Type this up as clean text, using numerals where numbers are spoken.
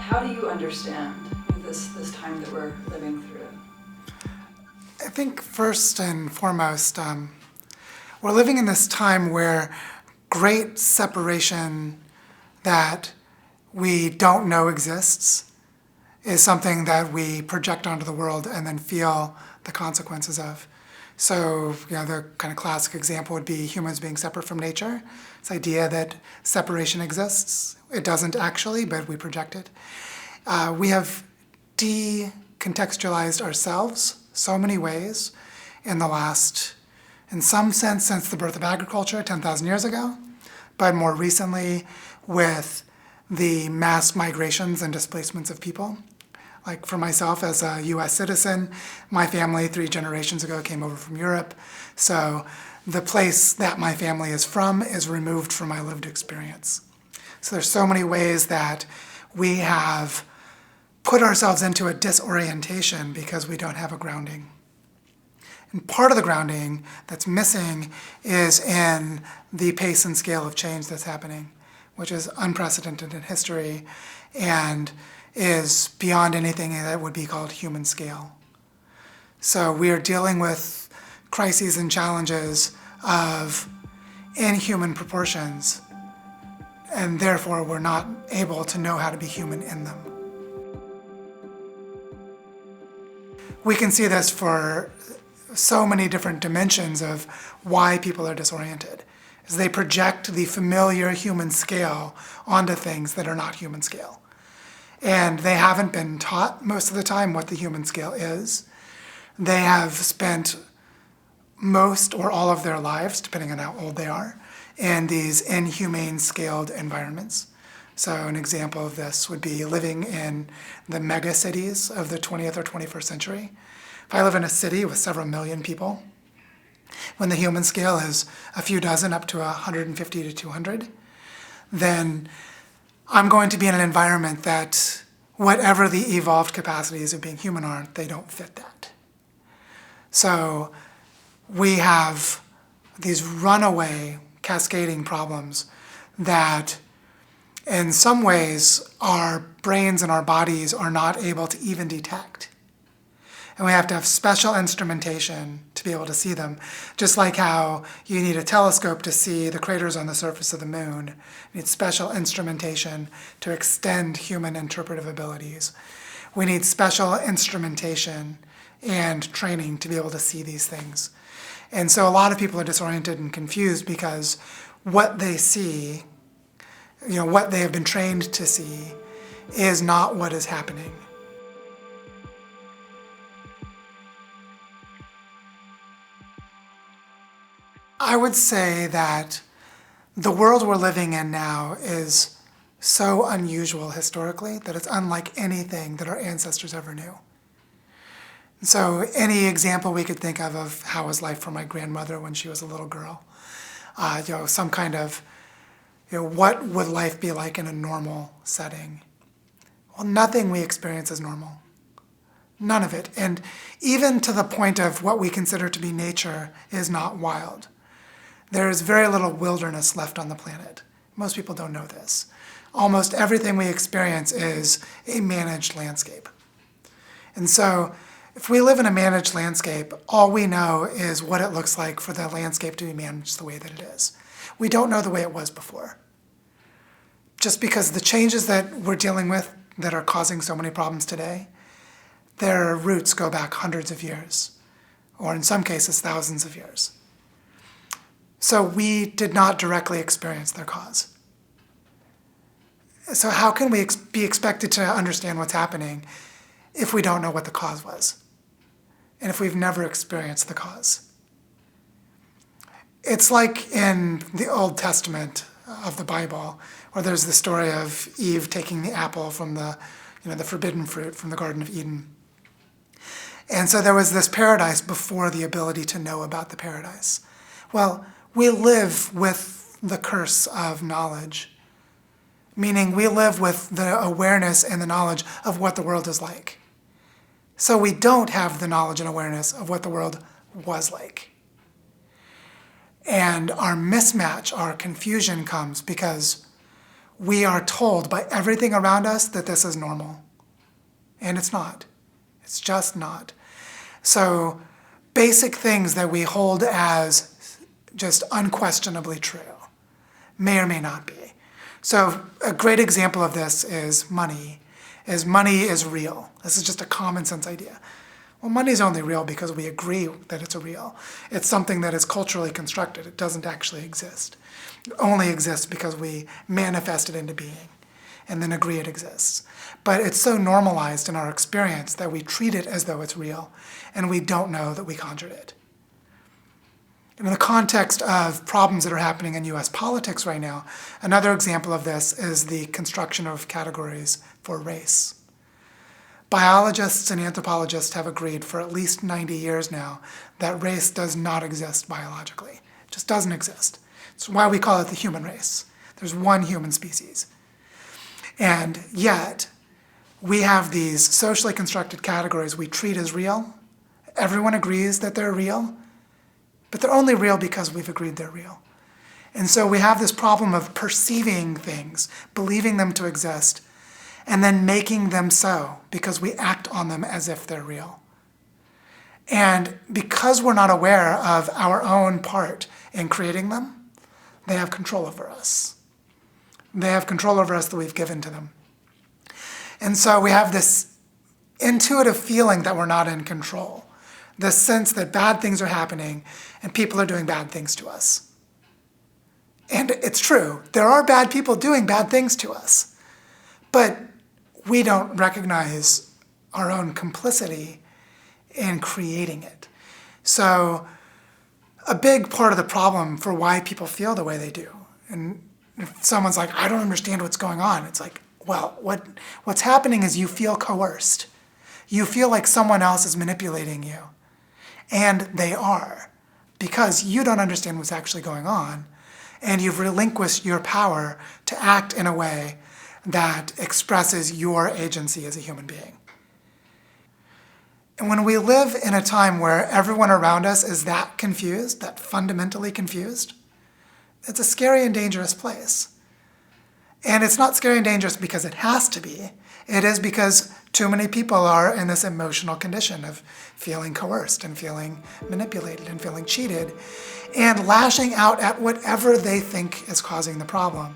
How do you understand this time that we're living through? I think first and foremost, we're living in this time where great separation that we don't know exists is something that we project onto the world and then feel the consequences of. So, the kind of classic example would be humans being separate from nature. This idea that separation exists. It doesn't actually, but we project it. We have decontextualized ourselves so many ways in the last, in some sense, since the birth of agriculture 10,000 years ago, but more recently with the mass migrations and displacements of people. Like for myself as a US citizen, my family 3 generations ago came over from Europe. So the place that my family is from is removed from my lived experience. So there's so many ways that we have put ourselves into a disorientation because we don't have a grounding. And part of the grounding that's missing is in the pace and scale of change that's happening, which is unprecedented in history and is beyond anything that would be called human scale. So we are dealing with crises and challenges of inhuman proportions, and therefore we're not able to know how to be human in them. We can see this for so many different dimensions of why people are disoriented, as they project the familiar human scale onto things that are not human scale. And they haven't been taught most of the time what the human scale is. They have spent most or all of their lives, depending on how old they are, in these inhumane scaled environments. So an example of this would be living in the mega cities of the 20th or 21st century. If I live in a city with several million people, when the human scale is a few dozen up to 150 to 200, then I'm going to be in an environment that whatever the evolved capacities of being human are, they don't fit that. So we have these runaway cascading problems that in some ways our brains and our bodies are not able to even detect. And we have to have special instrumentation to be able to see them. Just like how you need a telescope to see the craters on the surface of the moon. You need special instrumentation to extend human interpretive abilities. We need special instrumentation and training to be able to see these things. And so a lot of people are disoriented and confused because what they see, what they have been trained to see, is not what is happening. I would say that the world we're living in now is so unusual historically that it's unlike anything that our ancestors ever knew. So any example we could think of how was life for my grandmother when she was a little girl, some kind of, what would life be like in a normal setting? Well, nothing we experience is normal. None of it. And even to the point of what we consider to be nature is not wild. There is very little wilderness left on the planet. Most people don't know this. Almost everything we experience is a managed landscape. And so if we live in a managed landscape, all we know is what it looks like for the landscape to be managed the way that it is. We don't know the way it was before. Just because the changes that we're dealing with that are causing so many problems today, their roots go back hundreds of years, or in some cases, thousands of years. So we did not directly experience their cause. So how can we be expected to understand what's happening if we don't know what the cause was? And if we've never experienced the cause? It's like in the Old Testament of the Bible, where there's the story of Eve taking the apple from the forbidden fruit from the Garden of Eden. And so there was this paradise before the ability to know about the paradise. Well, we live with the curse of knowledge, meaning we live with the awareness and the knowledge of what the world is like. So we don't have the knowledge and awareness of what the world was like. And our mismatch, our confusion comes because we are told by everything around us that this is normal. And it's not. It's just not. So basic things that we hold as just unquestionably true may or may not be. So a great example of this is money is real. This is just a common sense idea. Well, money is only real because we agree that it's real. It's something that is culturally constructed. It doesn't actually exist. It only exists because we manifest it into being and then agree it exists. But it's so normalized in our experience that we treat it as though it's real, and we don't know that we conjured it. In the context of problems that are happening in US politics right now, another example of this is the construction of categories for race. Biologists and anthropologists have agreed for at least 90 years now that race does not exist biologically. It just doesn't exist. It's why we call it the human race. There's one human species. And yet, we have these socially constructed categories we treat as real. Everyone agrees that they're real, but they're only real because we've agreed they're real. And so we have this problem of perceiving things, believing them to exist, and then making them so because we act on them as if they're real. And because we're not aware of our own part in creating them, they have control over us. They have control over us that we've given to them. And so we have this intuitive feeling that we're not in control, this sense that bad things are happening and people are doing bad things to us. And it's true, there are bad people doing bad things to us, but we don't recognize our own complicity in creating it. So a big part of the problem for why people feel the way they do, and if someone's like, I don't understand what's going on, it's like, well, what's happening is you feel coerced. You feel like someone else is manipulating you. And they are, because you don't understand what's actually going on, and you've relinquished your power to act in a way that expresses your agency as a human being. And when we live in a time where everyone around us is that confused, that fundamentally confused, it's a scary and dangerous place. And it's not scary and dangerous because it has to be. It is because too many people are in this emotional condition of feeling coerced and feeling manipulated and feeling cheated and lashing out at whatever they think is causing the problem.